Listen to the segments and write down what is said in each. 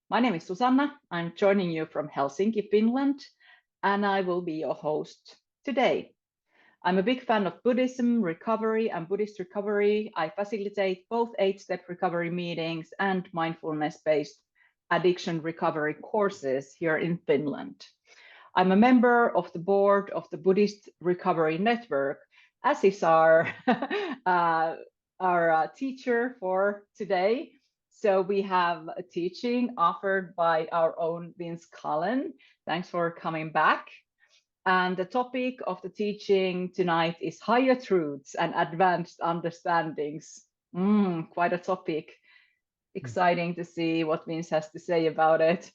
My name is Susanna. I'm joining you from Helsinki, Finland, and I will be your host today. I'm a big fan of Buddhism recovery and Buddhist recovery. I facilitate both 8-step recovery meetings and mindfulness-based addiction recovery courses here in Finland. I'm a member of the board of the Buddhist Recovery Network, as is our, our teacher for today. So we have a teaching offered by our own Vince Cullen. Thanks for coming back. And the topic of the teaching tonight is higher truths and advanced understandings. Quite a topic. Exciting to see what Vince has to say about it.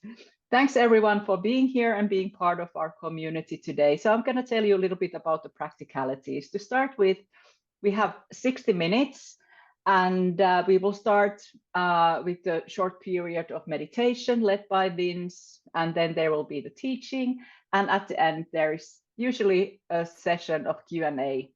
Thanks everyone for being here and being part of our community today. So I'm going to tell you a little bit about the practicalities. To start with, we have 60 minutes and we will start with a short period of meditation led by Vince, and then there will be the teaching. And at the end, there is usually a session of Q&A.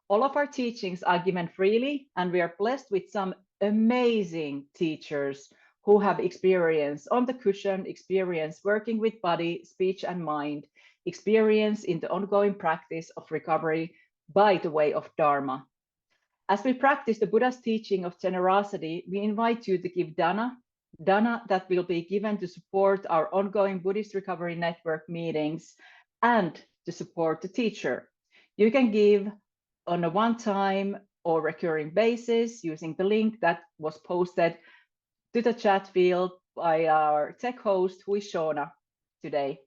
All of our teachings are given freely, and we are blessed with some amazing teachers who have experience on the cushion, experience working with body, speech, and mind, experience in the ongoing practice of recovery by the way of Dharma. As we practice the Buddha's teaching of generosity, we invite you to give dana that will be given to support our ongoing Buddhist Recovery Network meetings and to support the teacher. You can give on a one-time or recurring basis using the link that was posted to the chat field by our tech host, who is Shona today.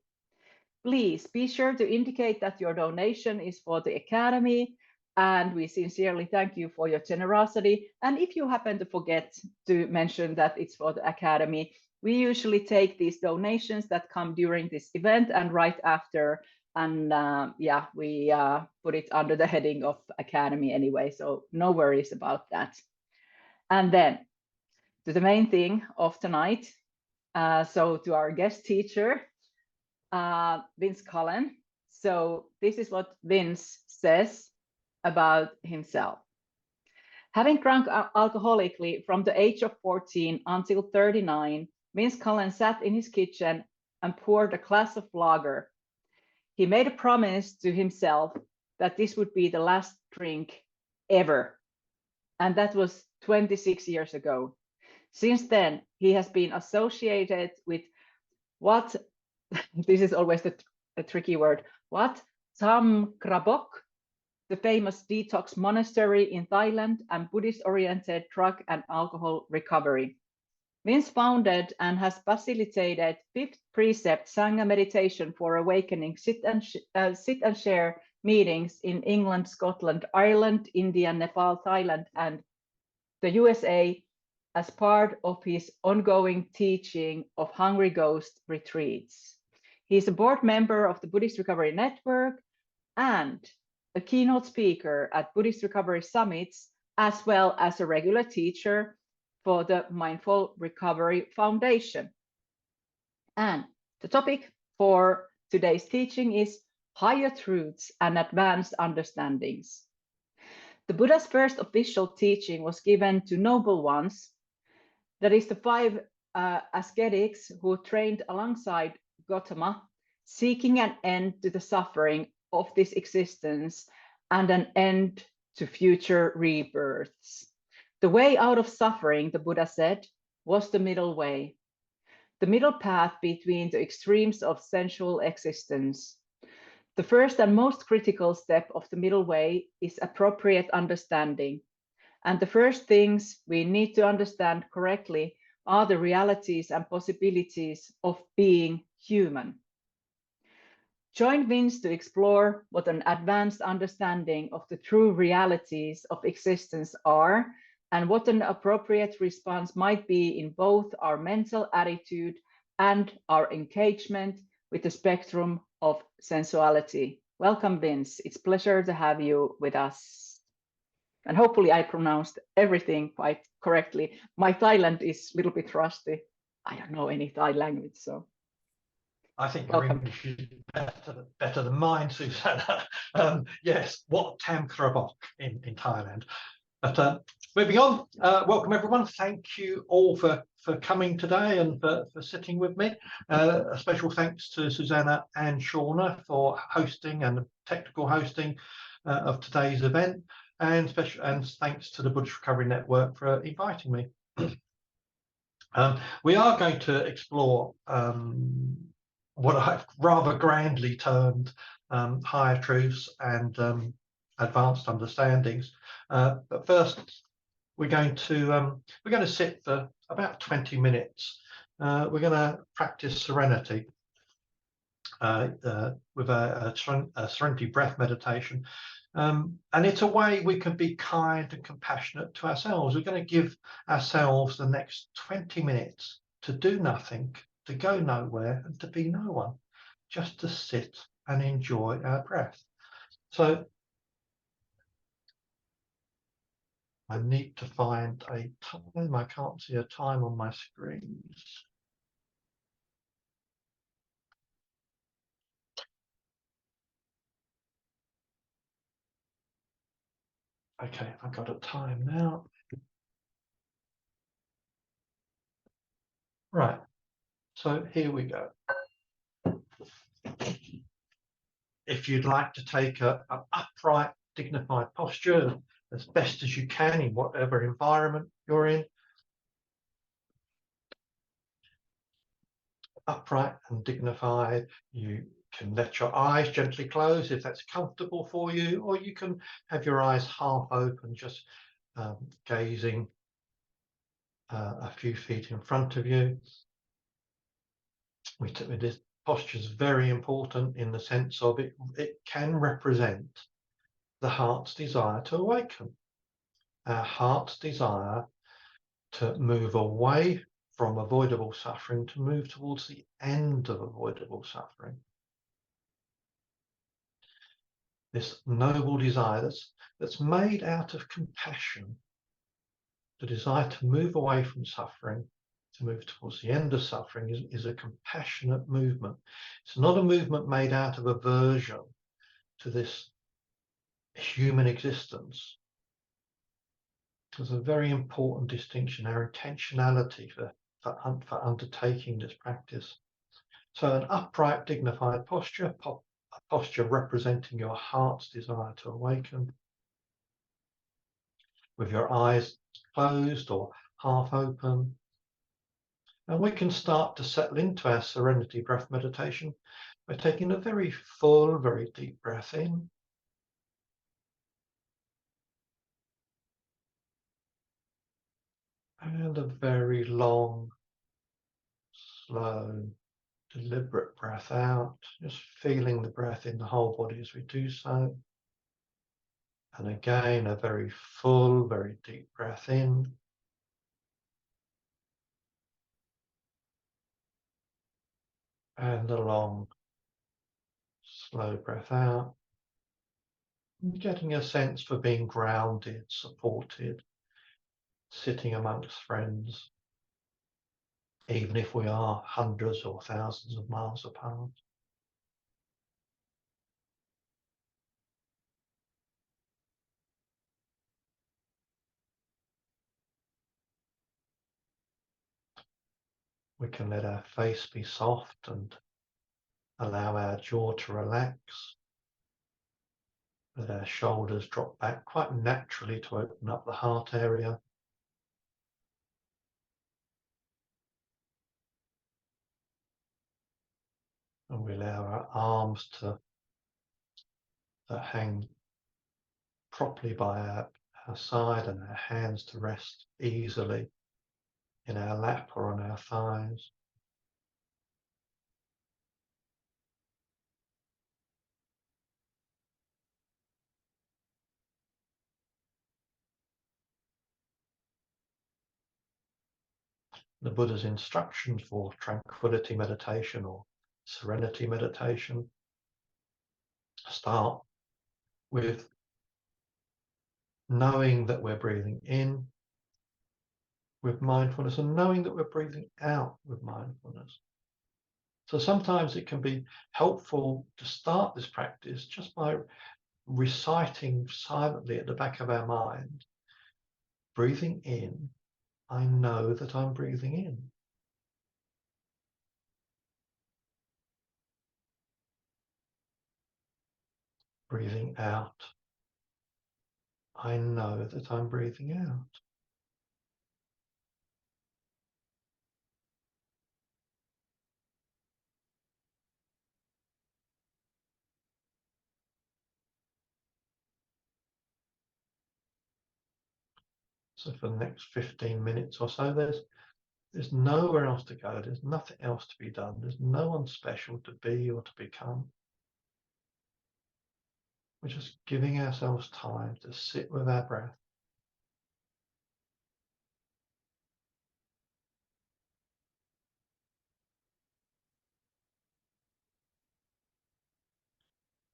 Please be sure to indicate that your donation is for the Academy, and we sincerely thank you for your generosity. And if you happen to forget to mention that it's for the Academy, we usually take these donations that come during this event and right after, and we put it under the heading of Academy anyway, so no worries about that. And then to the main thing of tonight, so to our guest teacher, Vince Cullen. So this is what Vince says about himself. Having drunk alcoholically from the age of 14 until 39, Vince Cullen sat in his kitchen and poured a glass of lager. He made a promise to himself that this would be the last drink ever. And that was 26 years ago. Since then, he has been associated with what, this is always a tricky word, what? Tham Krabok, the famous detox monastery in Thailand, and Buddhist-oriented drug and alcohol recovery. Vince founded and has facilitated 5th Precept Sangha meditation for awakening sit and share meetings in England, Scotland, Ireland, India, Nepal, Thailand, and the USA as part of his ongoing teaching of Hungry Ghost retreats. He is a board member of the Buddhist Recovery Network and a keynote speaker at Buddhist Recovery Summits, as well as a regular teacher for the Mindful Recovery Foundation. And the topic for today's teaching is higher truths and advanced understandings. The Buddha's first official teaching was given to noble ones, that is the 5 ascetics who trained alongside Gautama, seeking an end to the suffering of this existence and an end to future rebirths. The way out of suffering, the Buddha said, was the middle way, the middle path between the extremes of sensual existence. The first and most critical step of the middle way is appropriate understanding. And the first things we need to understand correctly are the realities and possibilities of being human. Join Vince to explore what an advanced understanding of the true realities of existence are and what an appropriate response might be in both our mental attitude and our engagement with the spectrum of sensuality. Welcome, Vince. It's a pleasure to have you with us. And hopefully I pronounced everything quite correctly. My Thailand is a little bit rusty. I don't know any Thai language, so. I think your English is better than mine, Susanna. Yes, what Tham Krabok in Thailand. But moving on, welcome everyone. Thank you all for coming today and for sitting with me. A special thanks to Susanna and Shauna for hosting and technical hosting of today's event, and thanks to the Buddhist Recovery Network for inviting me. We are going to explore what I've rather grandly termed higher truths and advanced understandings. But first, we're going to sit for about 20 minutes. We're going to practice serenity with a serenity breath meditation. And it's a way we can be kind and compassionate to ourselves. We're going to give ourselves the next 20 minutes to do nothing, to go nowhere, and to be no one, just to sit and enjoy our breath. So I need to find a time. I can't see a time on my screens. Okay, I've got a time now. Right, so here we go. If you'd like to take an upright, dignified posture as best as you can in whatever environment you're in, upright and dignified, you can let your eyes gently close if that's comfortable for you, or you can have your eyes half open, just gazing a few feet in front of you. This posture is very important in the sense of it can represent the heart's desire to awaken, our heart's desire to move away from avoidable suffering, to move towards the end of avoidable suffering. This noble desire that's made out of compassion, the desire to move away from suffering, to move towards the end of suffering is a compassionate movement. It's not a movement made out of aversion to this human existence. There's a very important distinction, our intentionality for undertaking this practice. So an upright, dignified posture, a posture representing your heart's desire to awaken, with your eyes closed or half open. And we can start to settle into our serenity breath meditation by taking a very full, very deep breath in. And a very long, slow, deliberate breath out, just feeling the breath in the whole body as we do so. And again, a very full, very deep breath in. And a long, slow breath out. And getting a sense for being grounded, supported, sitting amongst friends, even if we are hundreds or thousands of miles apart. We can let our face be soft and allow our jaw to relax. Let our shoulders drop back quite naturally to open up the heart area. And we allow our arms to hang properly by our side and our hands to rest easily in our lap or on our thighs. The Buddha's instructions for tranquility meditation or serenity meditation start with knowing that we're breathing in with mindfulness and knowing that we're breathing out with mindfulness. So sometimes it can be helpful to start this practice just by reciting silently at the back of our mind breathing in, I know that I'm breathing in. Breathing out, I know that I'm breathing out. So for the next 15 minutes or so, there's nowhere else to go. There's nothing else to be done. There's no one special to be or to become. We're just giving ourselves time to sit with our breath.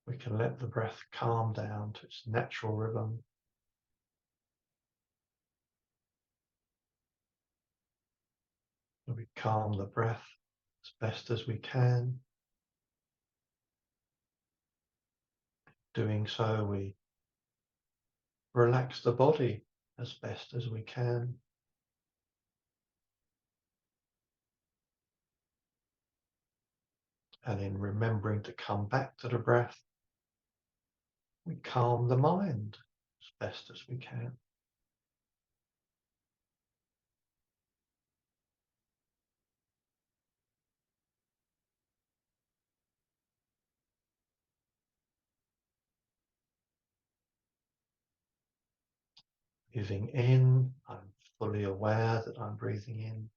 We can let the breath calm down to its natural rhythm. We calm the breath as best as we can. Doing so, we relax the body as best as we can. And in remembering to come back to the breath, we calm the mind as best as we can. Breathing in, I'm fully aware that I'm breathing in.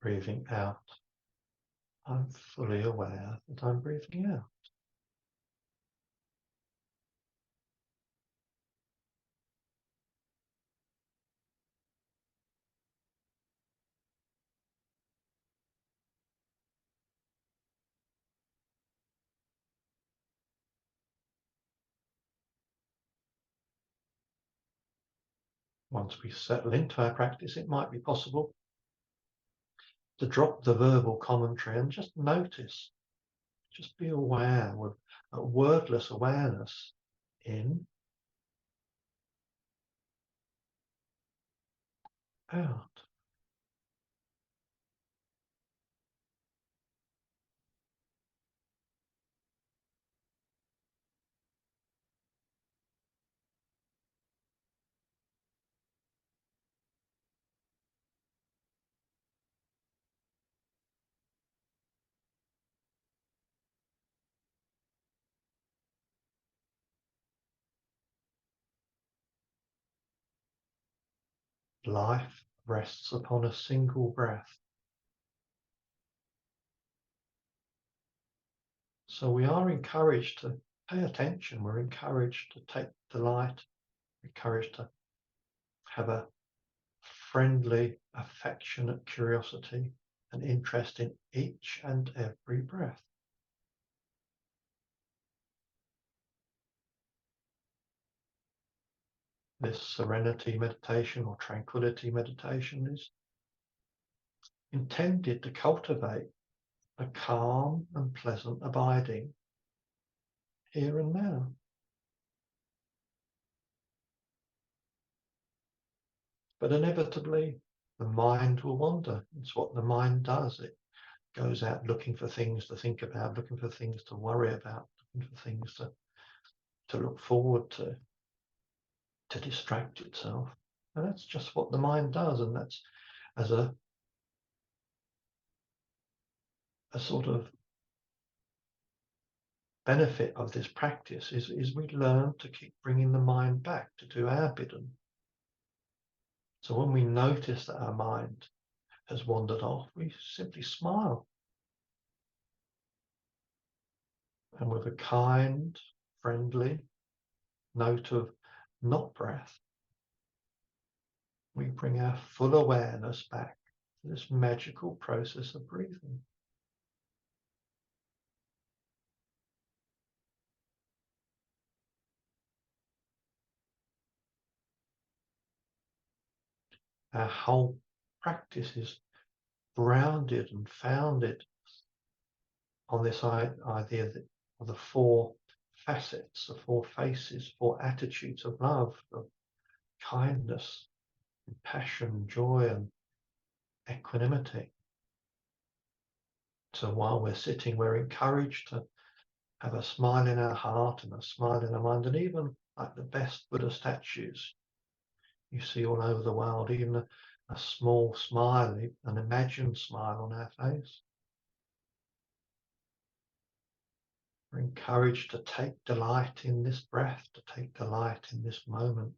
Breathing out, I'm fully aware that I'm breathing out. Once we settle into our practice, it might be possible to drop the verbal commentary and just notice, just be aware with a wordless awareness in, out. Life rests upon a single breath. So we are encouraged to pay attention. We're encouraged to take delight. We're encouraged to have a friendly, affectionate curiosity and interest in each and every breath. This serenity meditation or tranquility meditation is intended to cultivate a calm and pleasant abiding here and now. But inevitably, the mind will wander. It's what the mind does. It goes out looking for things to think about, looking for things to worry about, looking for things to look forward to distract itself. And that's just what the mind does. And that's as a sort of benefit of this practice is we learn to keep bringing the mind back to do our bidding. So when we notice that our mind has wandered off, we simply smile. And with a kind, friendly note of not breath, we bring our full awareness back to this magical process of breathing. Our whole practice is grounded and founded on this idea of the four facets, the 4 faces, 4 attitudes of love, of kindness, compassion, joy, and equanimity. So while we're sitting, we're encouraged to have a smile in our heart and a smile in our mind, and even like the best Buddha statues you see all over the world, even a small smile, an imagined smile on our face. We're encouraged to take delight in this breath, to take delight in this moment.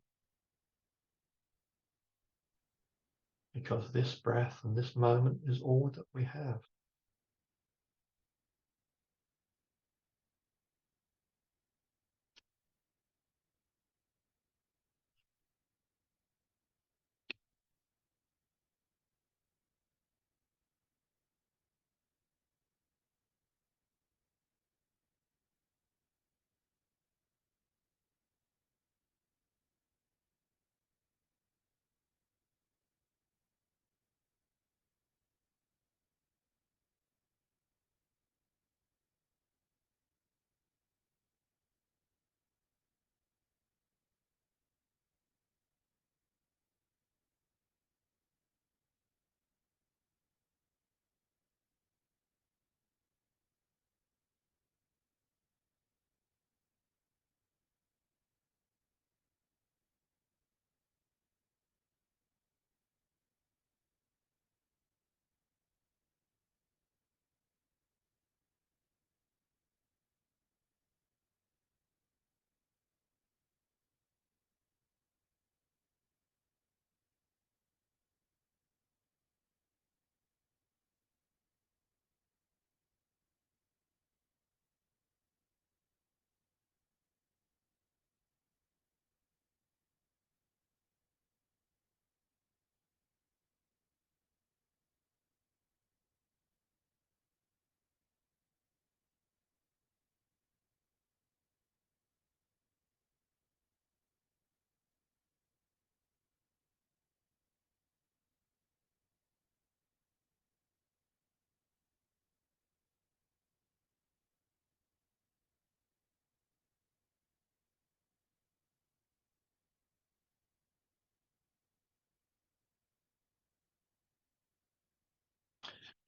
Because this breath and this moment is all that we have.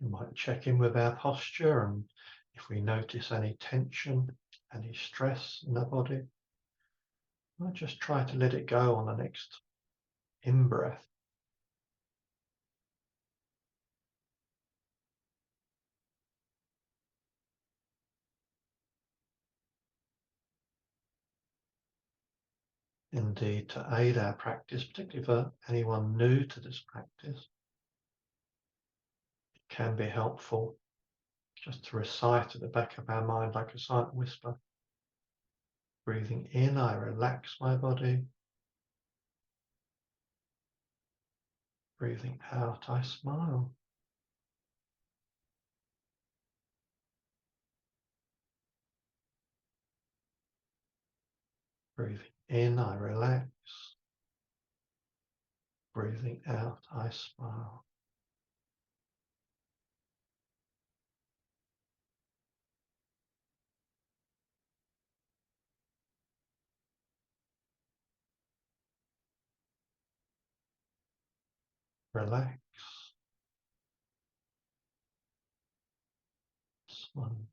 We might check in with our posture, and if we notice any tension, any stress in the body, we might just try to let it go on the next in-breath. Indeed, to aid our practice, particularly for anyone new to this practice, it can be helpful just to recite at the back of our mind like a silent whisper. Breathing in, I relax my body. Breathing out, I smile. Breathing in, I relax. Breathing out, I smile. Relax. Smile.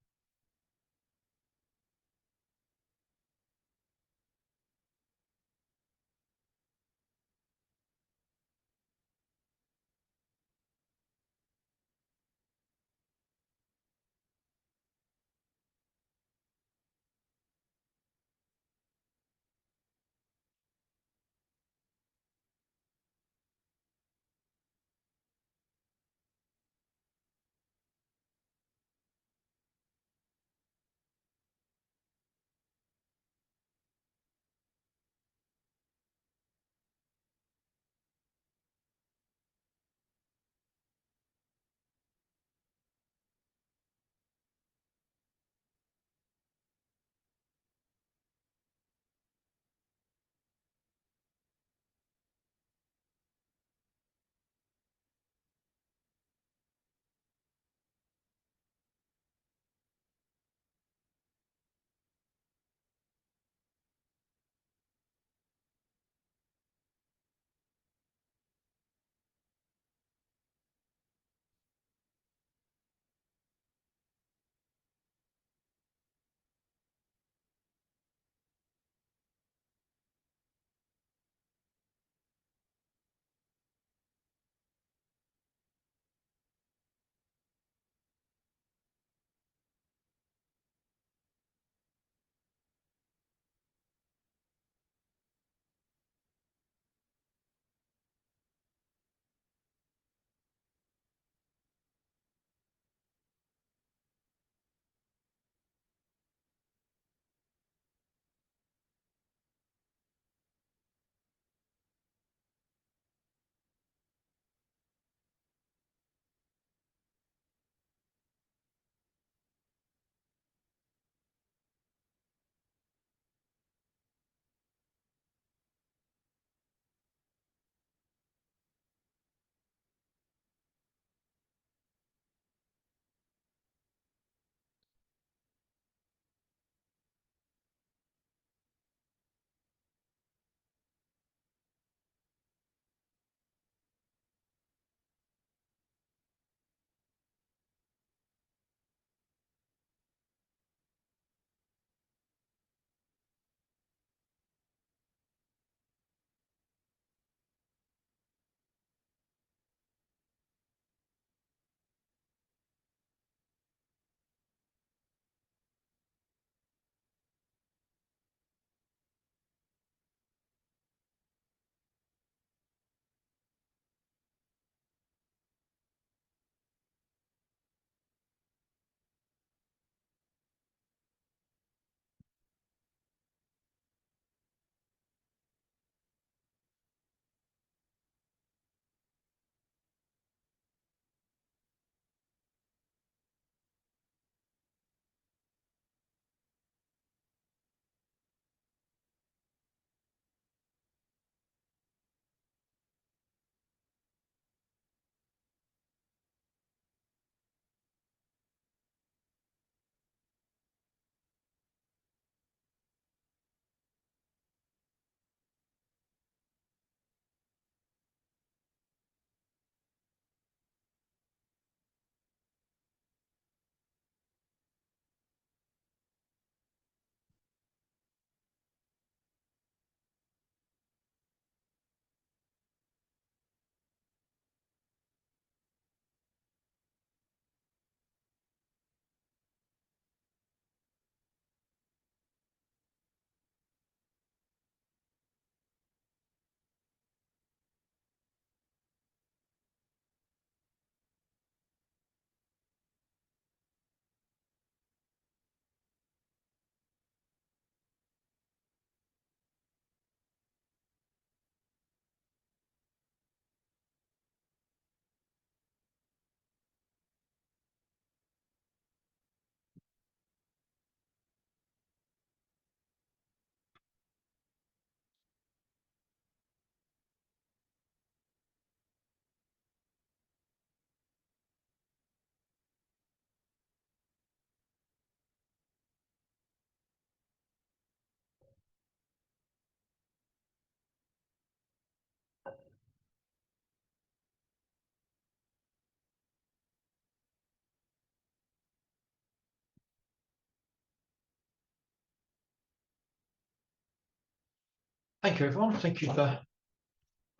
Thank you, everyone. Thank you for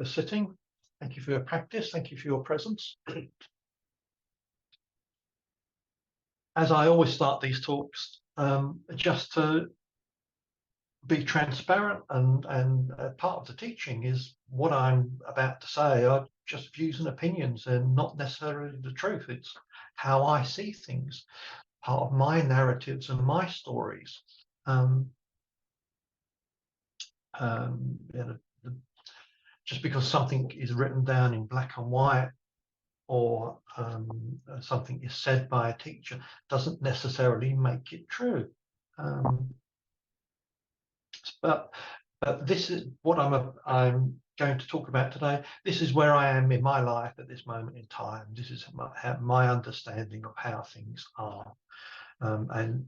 sitting. Thank you for your practice. Thank you for your presence. As I always start these talks, just to be transparent, and part of the teaching is what I'm about to say are just views and opinions and not necessarily the truth. It's how I see things, part of my narratives and my stories. Just because something is written down in black and white, or something is said by a teacher, doesn't necessarily make it true. But this is what I'm going to talk about today. This is where I am in my life at this moment in time. This is my understanding of how things are. And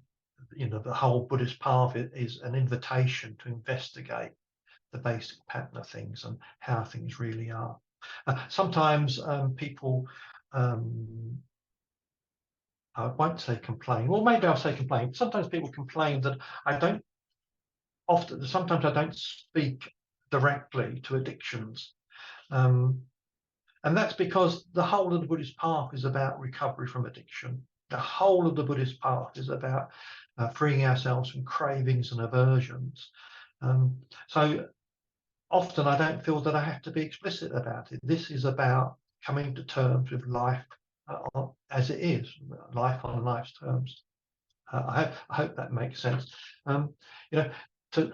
the whole Buddhist path is an invitation to investigate the basic pattern of things and how things really are. Sometimes people, I won't say complain, or maybe I'll say complain. Sometimes people complain that sometimes I don't speak directly to addictions. And that's because the whole of the Buddhist path is about recovery from addiction. The whole of the Buddhist path is about freeing ourselves from cravings and aversions. So often I don't feel that I have to be explicit about it. This is about coming to terms with life as it is, life on life's terms. I hope that makes sense. To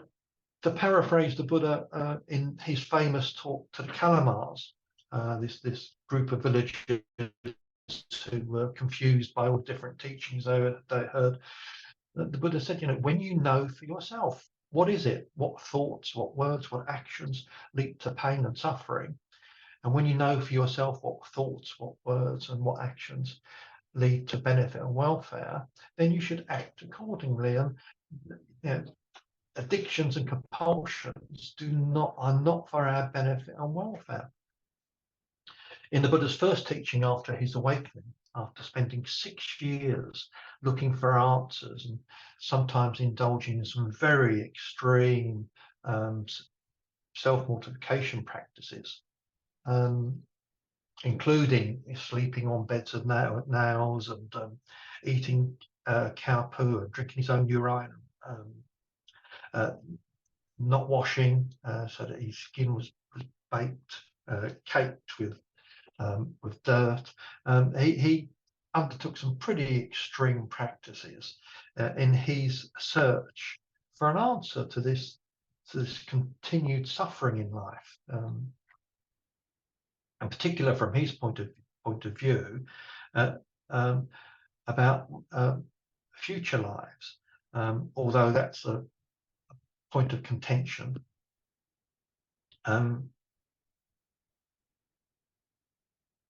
paraphrase the Buddha in his famous talk to the Kalamars, this group of villagers who were confused by all different teachings they heard, the Buddha said, when you know for yourself, what is it? What thoughts, what words, what actions lead to pain and suffering? And when you know for yourself what thoughts, what words, and what actions lead to benefit and welfare, then you should act accordingly. And addictions and compulsions are not for our benefit and welfare. In the Buddha's first teaching after his awakening, after spending 6 years looking for answers and sometimes indulging in some very extreme self-mortification practices, including sleeping on beds of nails and eating cow poo and drinking his own urine, not washing so that his skin was caked with dirt. He undertook some pretty extreme practices in his search for an answer to this continued suffering in life, in particular from his point of view about future lives, although that's a point of contention.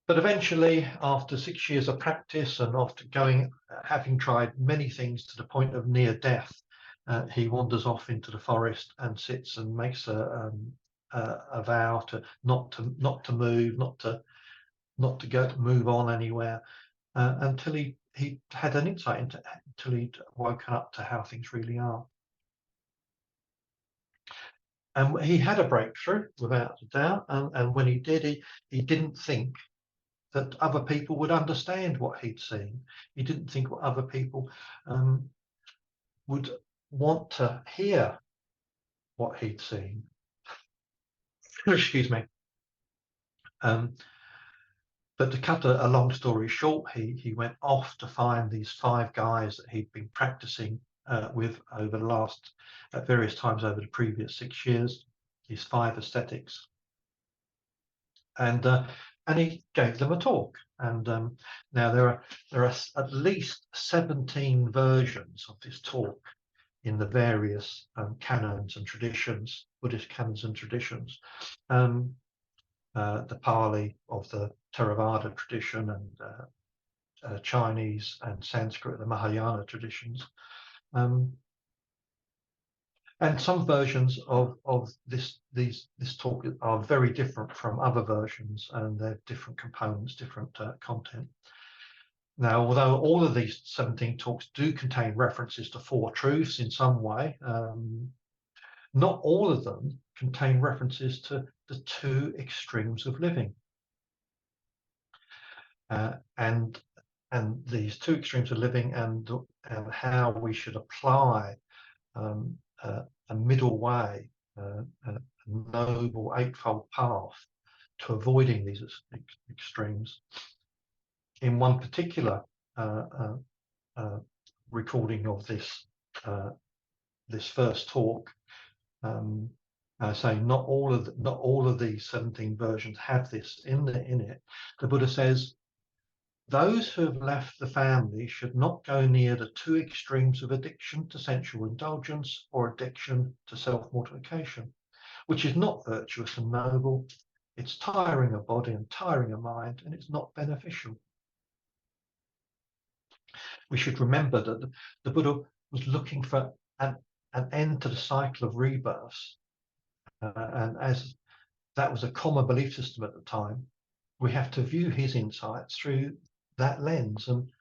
But eventually, after 6 years of practice and after having tried many things to the point of near death, he wanders off into the forest and sits and makes a vow to not to move, not to move on anywhere, until he had an insight until he'd woken up to how things really are. And he had a breakthrough, without a doubt. And when he did, he didn't think that other people would understand what he'd seen. He didn't think what other people would want to hear what he'd seen. Excuse me. But to cut a long story short, he went off to find these 5 guys that he'd been practicing with over the last, at various times over the previous 6 years, these 5 ascetics. And he gave them a talk. And now there are at least 17 versions of this talk in the various canons and traditions, Buddhist canons and traditions. The Pali of the Theravada tradition, and Chinese and Sanskrit, the Mahayana traditions. And some versions of this talk are very different from other versions, and they're different components, different content. Now, although all of these 17 talks do contain references to 4 truths in some way, not all of them contain references to the two extremes of living. And these two extremes of living and how we should apply a middle way, a noble eightfold path to avoiding these extremes. In one particular recording of this this first talk, saying not all of these 17 versions have this in it. The Buddha says, those who have left the family should not go near the two extremes of addiction to sensual indulgence or addiction to self-mortification, which is not virtuous and noble. It's tiring of body and tiring of mind, and it's not beneficial. We should remember that the Buddha was looking for an end to the cycle of rebirths, and as that was a common belief system at the time, we have to view his insights through that lens. And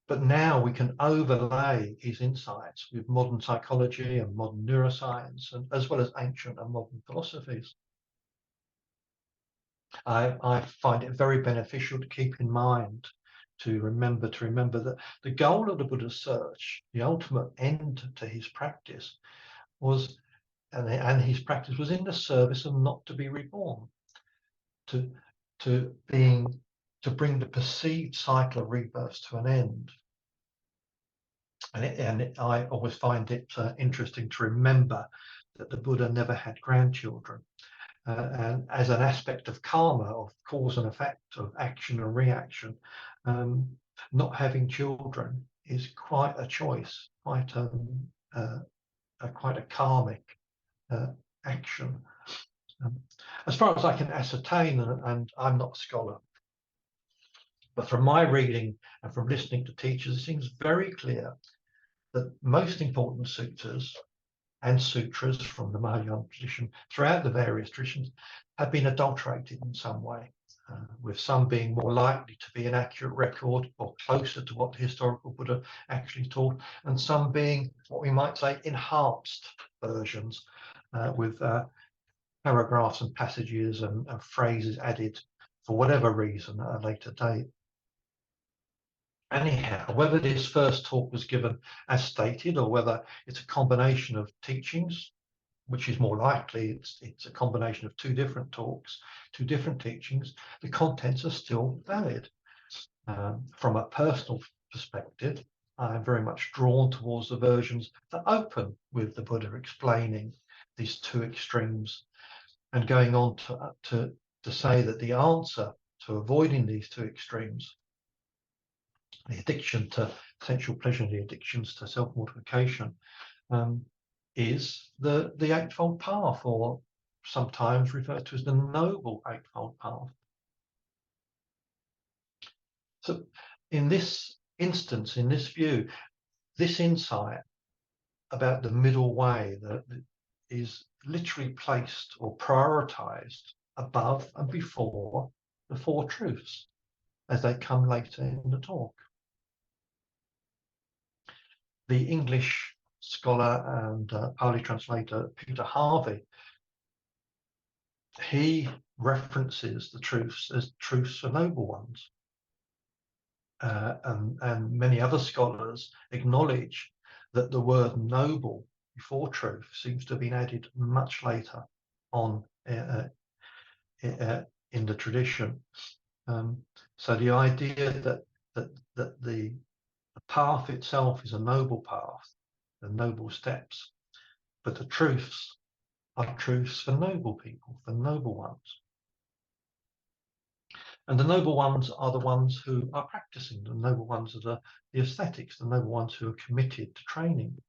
but now we can overlay his insights with modern psychology and modern neuroscience, and as well as ancient and modern philosophies. I find it very beneficial to keep in mind, to remember that the goal of the Buddha's search, the ultimate end to his practice, was, and his practice was in the service of not to be reborn, to bring the perceived cycle of rebirths to an end. And I always find it interesting to remember that the Buddha never had grandchildren. And as an aspect of karma, of cause and effect, of action and reaction, not having children is quite a choice, quite a karmic action. As far as I can ascertain, and I'm not a scholar, but from my reading and from listening to teachers, it seems very clear that most important suttas and sutras from the Mahayana tradition throughout the various traditions have been adulterated in some way, with some being more likely to be an accurate record or closer to what the historical Buddha actually taught, and some being what we might say enhanced versions, with paragraphs and passages and phrases added for whatever reason at a later date. Anyhow, whether this first talk was given as stated or whether it's a combination of teachings, which is more likely, it's a combination of two different talks, two different teachings, the contents are still valid. From a personal perspective, I'm very much drawn towards the versions that open with the Buddha explaining these two extremes and going on to say that the answer to avoiding these two extremes, the addiction to sensual pleasure, the addictions to self-mortification, is the Eightfold Path, or sometimes referred to as the Noble Eightfold Path. So in this instance, in this view, this insight about the middle way that is literally placed or prioritized above and before the Four Truths as they come later in the talk. The English scholar and Pali translator Peter Harvey, he references the truths as truths for noble ones. And many other scholars acknowledge that the word noble before truth seems to have been added much later on in the tradition. So the idea that the path itself is a noble path, the noble steps, but the truths are truths for noble people, for noble ones. And the noble ones are the ones who are practicing. The noble ones are the ascetics, the noble ones who are committed to training.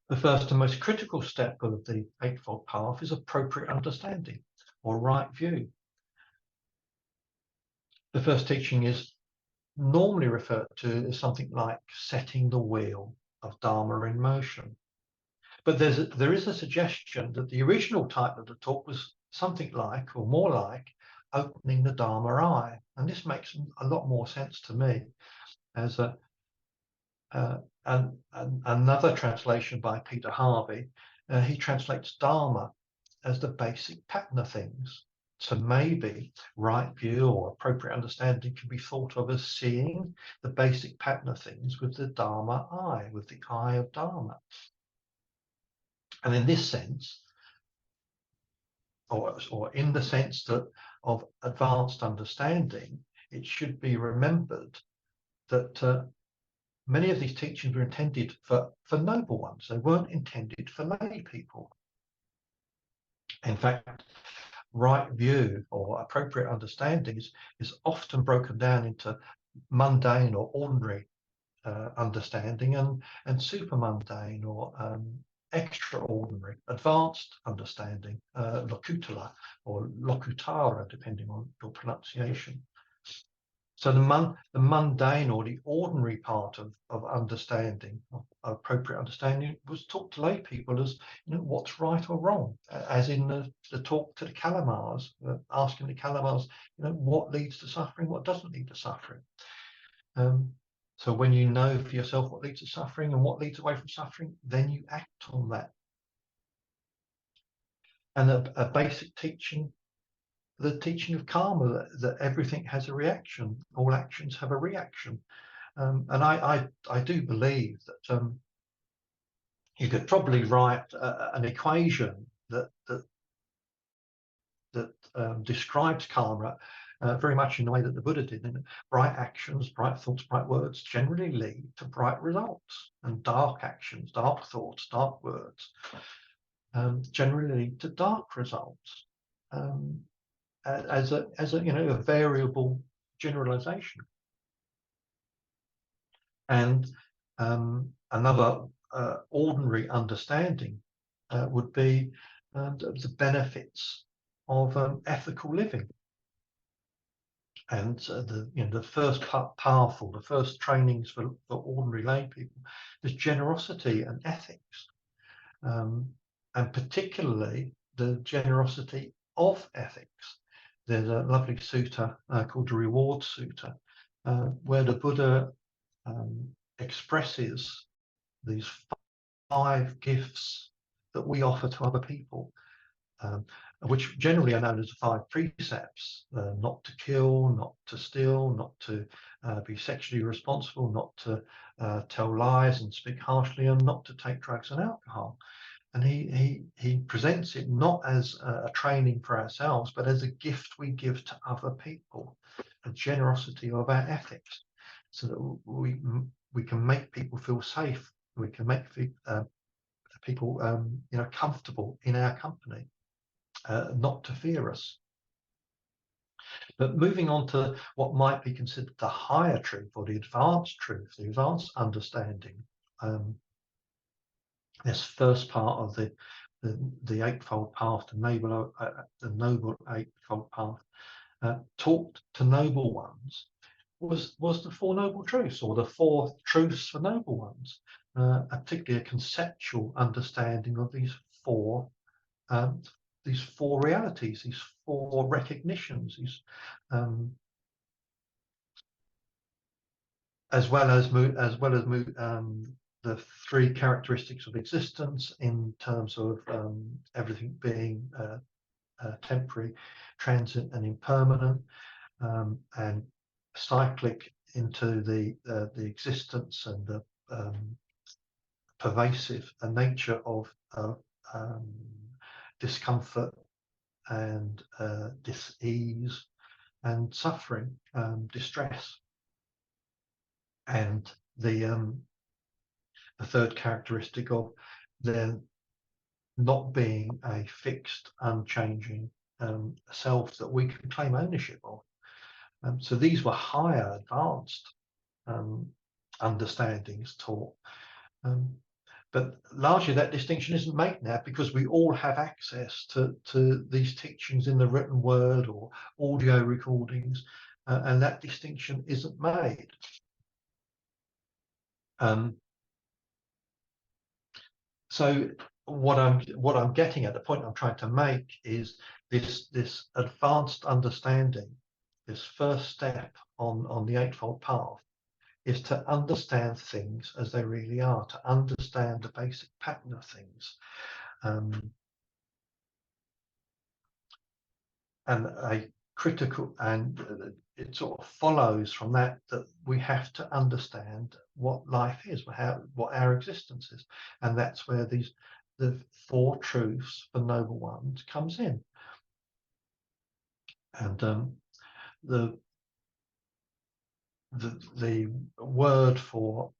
The first and most critical step of the Eightfold Path is appropriate understanding, or right view. The first teaching is normally referred to as something like setting the wheel of Dharma in motion. But there is a suggestion that the original title of the talk was something like, or more like, opening the Dharma eye. And this makes a lot more sense to me, as And another translation by Peter Harvey, he translates Dharma as the basic pattern of things. So maybe right view or appropriate understanding can be thought of as seeing the basic pattern of things with the Dharma eye, with the eye of Dharma. And in this sense, or in the sense that of advanced understanding, it should be remembered that many of these teachings were intended for noble ones. They weren't intended for lay people. In fact, right view or appropriate understanding is often broken down into mundane or ordinary understanding and super mundane or extraordinary, advanced understanding, locutula or locutara, depending on your pronunciation. So the mundane or the ordinary part of understanding, of appropriate understanding, was taught to lay people as, you know, what's right or wrong, as in the talk to the Kalamars, asking the Kalamars, you know, what leads to suffering, what doesn't lead to suffering. So when you know for yourself what leads to suffering and what leads away from suffering, then you act on that. And a basic teaching, the teaching of karma, that everything has a reaction, all actions have a reaction. And I do believe that you could probably write an equation that describes karma very much in the way that the Buddha did. And bright actions, bright thoughts, bright words generally lead to bright results, and dark actions, dark thoughts, dark words generally lead to dark results. As a you know, a variable generalization. And another ordinary understanding would be the benefits of ethical living. And the first powerful, the first trainings for ordinary lay people is generosity and ethics, and particularly the generosity of ethics. There's a lovely sutta called the Reward Sutta, where the Buddha expresses these 5 gifts that we offer to other people, which generally are known as the 5 precepts: not to kill, not to steal, not to be sexually responsible, not to tell lies and speak harshly, and not to take drugs and alcohol. And he presents it not as a training for ourselves, but as a gift we give to other people, a generosity of our ethics, so that we can make people feel safe, we can make people you know, comfortable in our company, not to fear us. But moving on to what might be considered the higher truth, or the advanced truth, the advanced understanding. This first part of the Eightfold Path, the Noble Eightfold Path, taught to noble ones, was the 4 Noble Truths, or the 4 truths for noble ones, particularly a conceptual understanding of these 4 realities, these 4 recognitions, these as well as the 3 characteristics of existence, in terms of everything being temporary, transient, and impermanent, and cyclic into the existence and the pervasive nature of discomfort and dis-ease and suffering, distress, and the 3rd characteristic of there not being a fixed, unchanging self that we can claim ownership of. So these were higher, advanced understandings taught. But largely that distinction isn't made now, because we all have access to these teachings in the written word or audio recordings, and that distinction isn't made. So what I'm getting at, the point I'm trying to make, is this advanced understanding, this first step on the Eightfold Path, is to understand things as they really are, to understand the basic pattern of things. And a critical, and it sort of follows from that we have to understand what life is, what our existence is, and that's where the four truths for noble ones comes in. And the word for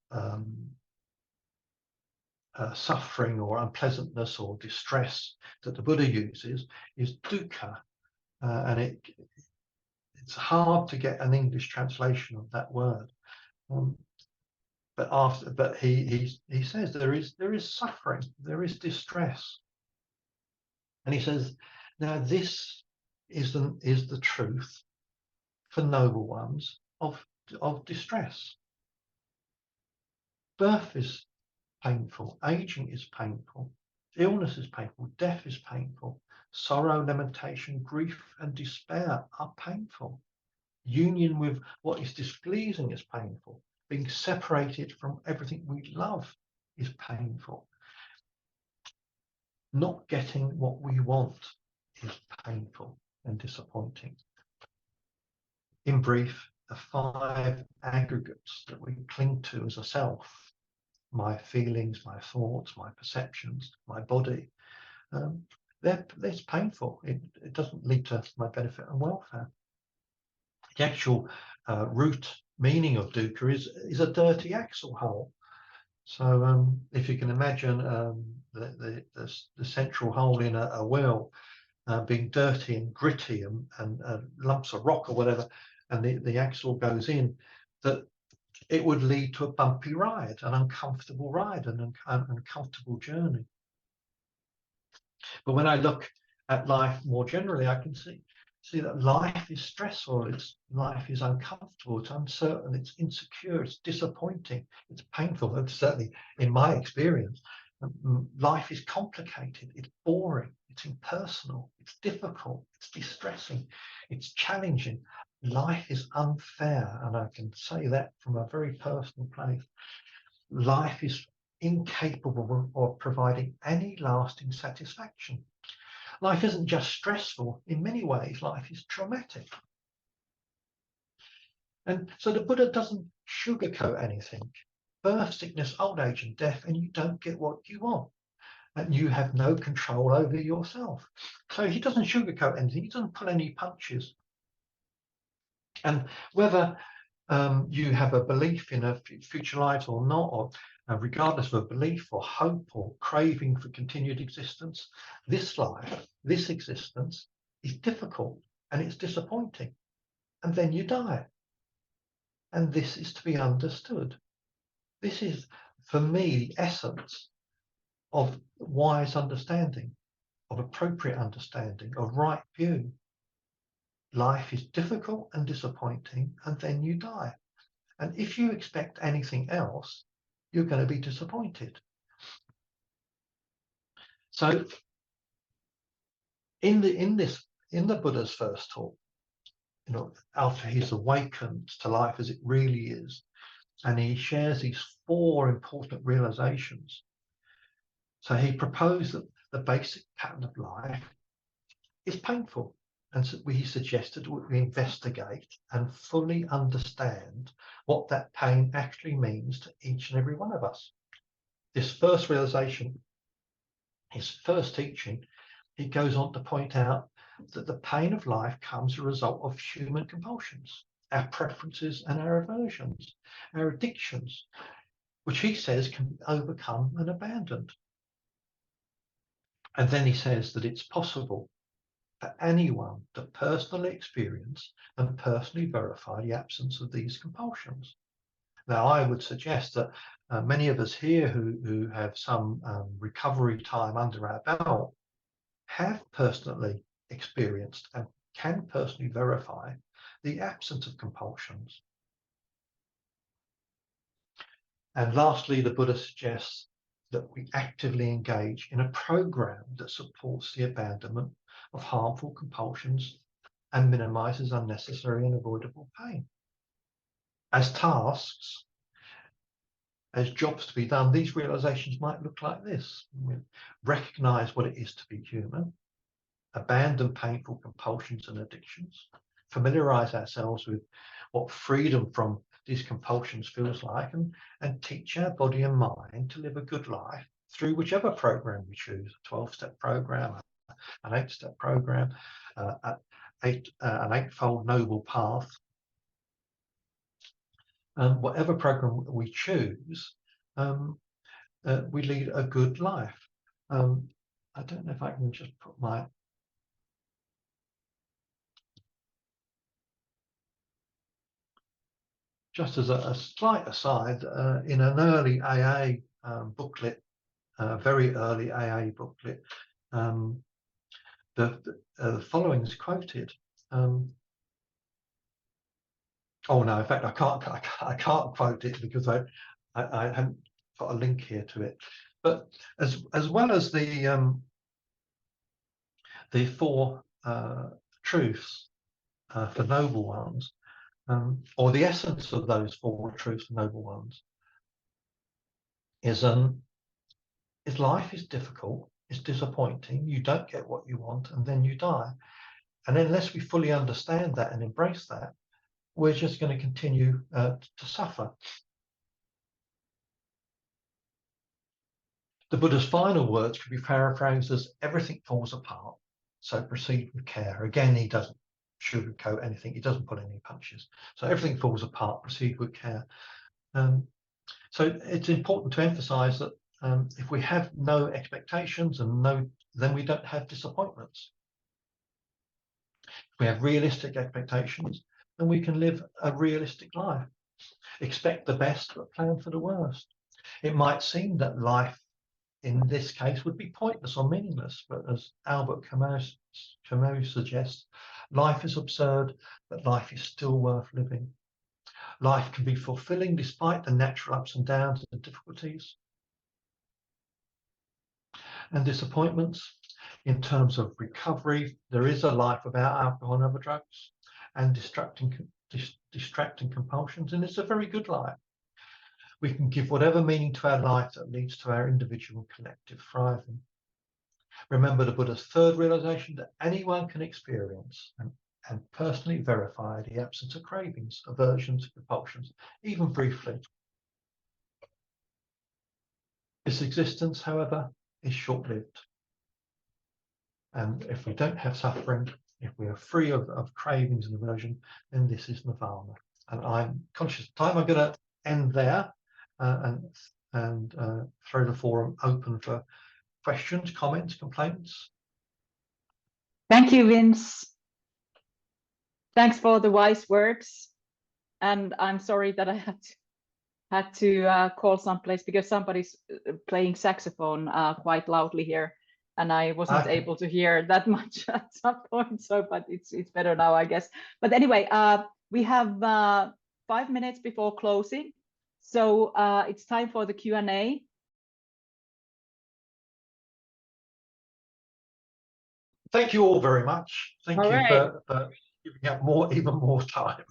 suffering or unpleasantness or distress that the Buddha uses is dukkha, and it's hard to get an English translation of that word. But he says there is suffering, there is distress, and he says, now this is the truth for noble ones of distress. Birth is painful, aging is painful, illness is painful, death is painful, sorrow, lamentation, grief, and despair are painful. Union with what is displeasing is painful. Being separated from everything we love is painful. Not getting what we want is painful and disappointing. In brief, the 5 aggregates that we cling to as a self, my feelings, my thoughts, my perceptions, my body, that's painful. It doesn't lead to my benefit and welfare. The actual root meaning of dukkha is a dirty axle hole. So if you can imagine the central hole in a wheel being dirty and gritty and lumps of rock or whatever, and the axle goes in, that it would lead to a bumpy ride, an uncomfortable ride, an uncomfortable journey. But when I look at life more generally, I can see that life is stressful, life is uncomfortable, it's uncertain, it's insecure, it's disappointing, it's painful. And certainly in my experience, life is complicated, it's boring, it's impersonal, it's difficult, it's distressing, it's challenging. Life is unfair, and I can say that from a very personal place. Life is incapable of providing any lasting satisfaction. Life isn't just stressful. In many ways, life is traumatic. And so the Buddha doesn't sugarcoat anything. Birth, sickness, old age, and death, and you don't get what you want. And you have no control over yourself. So he doesn't sugarcoat anything. He doesn't pull any punches. And whether you have a belief in a future life or not, or regardless of a belief or hope or craving for continued existence, this life, this existence is difficult and it's disappointing. And then you die. And this is to be understood. This is, for me, the essence of wise understanding, of appropriate understanding, of right view. Life is difficult and disappointing, and then you die. And if you expect anything else, you're going to be disappointed. So in the Buddha's first talk, after he's awakened to life as it really is, and he shares these 4 important realizations. So he proposed that the basic pattern of life is painful. And so he suggested we investigate and fully understand what that pain actually means to each and every one of us. This first realization, his first teaching, he goes on to point out that the pain of life comes as a result of human compulsions, our preferences and our aversions, our addictions, which he says can be overcome and abandoned. And then he says that it's possible for anyone to personally experience and personally verify the absence of these compulsions. Now, I would suggest that many of us here who have some recovery time under our belt have personally experienced and can personally verify the absence of compulsions. And lastly, the Buddha suggests that we actively engage in a program that supports the abandonment of harmful compulsions and minimizes unnecessary and avoidable pain. As tasks, as jobs to be done, these realizations might look like this. Recognize what it is to be human, abandon painful compulsions and addictions, familiarize ourselves with what freedom from these compulsions feels like, and teach our body and mind to live a good life through whichever program we choose, a 12-step program, an 8-step program, an eightfold noble path. Whatever program we choose, we lead a good life. I don't know if I can just put my just as a slight aside, in an early AA booklet, very early AA booklet, the following is quoted. Oh no, in fact, I can't quote it because I haven't got a link here to it. But as well as the 4 truths for noble ones, or the essence of those 4 truths for noble ones, is life is difficult, it's disappointing, you don't get what you want, and then you die. And unless we fully understand that and embrace that, we're just going to continue to suffer. The Buddha's final words could be paraphrased as everything falls apart, so proceed with care. Again, he doesn't sugarcoat anything, he doesn't pull any punches. So everything falls apart, proceed with care. So it's important to emphasize that if we have no expectations then we don't have disappointments. If we have realistic expectations, then we can live a realistic life. Expect the best, but plan for the worst. It might seem that life in this case would be pointless or meaningless, but as Albert Camus suggests, life is absurd, but life is still worth living. Life can be fulfilling despite the natural ups and downs and difficulties and disappointments. In terms of recovery, there is a life without alcohol and other drugs and distracting compulsions, and it's a very good life. We can give whatever meaning to our life that leads to our individual and collective thriving. Remember the Buddha's 3rd realization, that anyone can experience and personally verify the absence of cravings, aversions, compulsions, even briefly. This existence, however, is short-lived. And if we don't have suffering, if we are free of cravings and aversion, then this is nirvana. And I'm conscious of time. I'm going to end there and throw the forum open for questions, comments, complaints. Thank you, Vince. Thanks for the wise words. And I'm sorry that I had to call someplace because somebody's playing saxophone quite loudly here, and I wasn't able to hear that much at some point. So, but it's better now, I guess. But anyway, we have 5 minutes before closing, so it's time for the Q&A. Thank you all very much. Thank you for giving up even more time.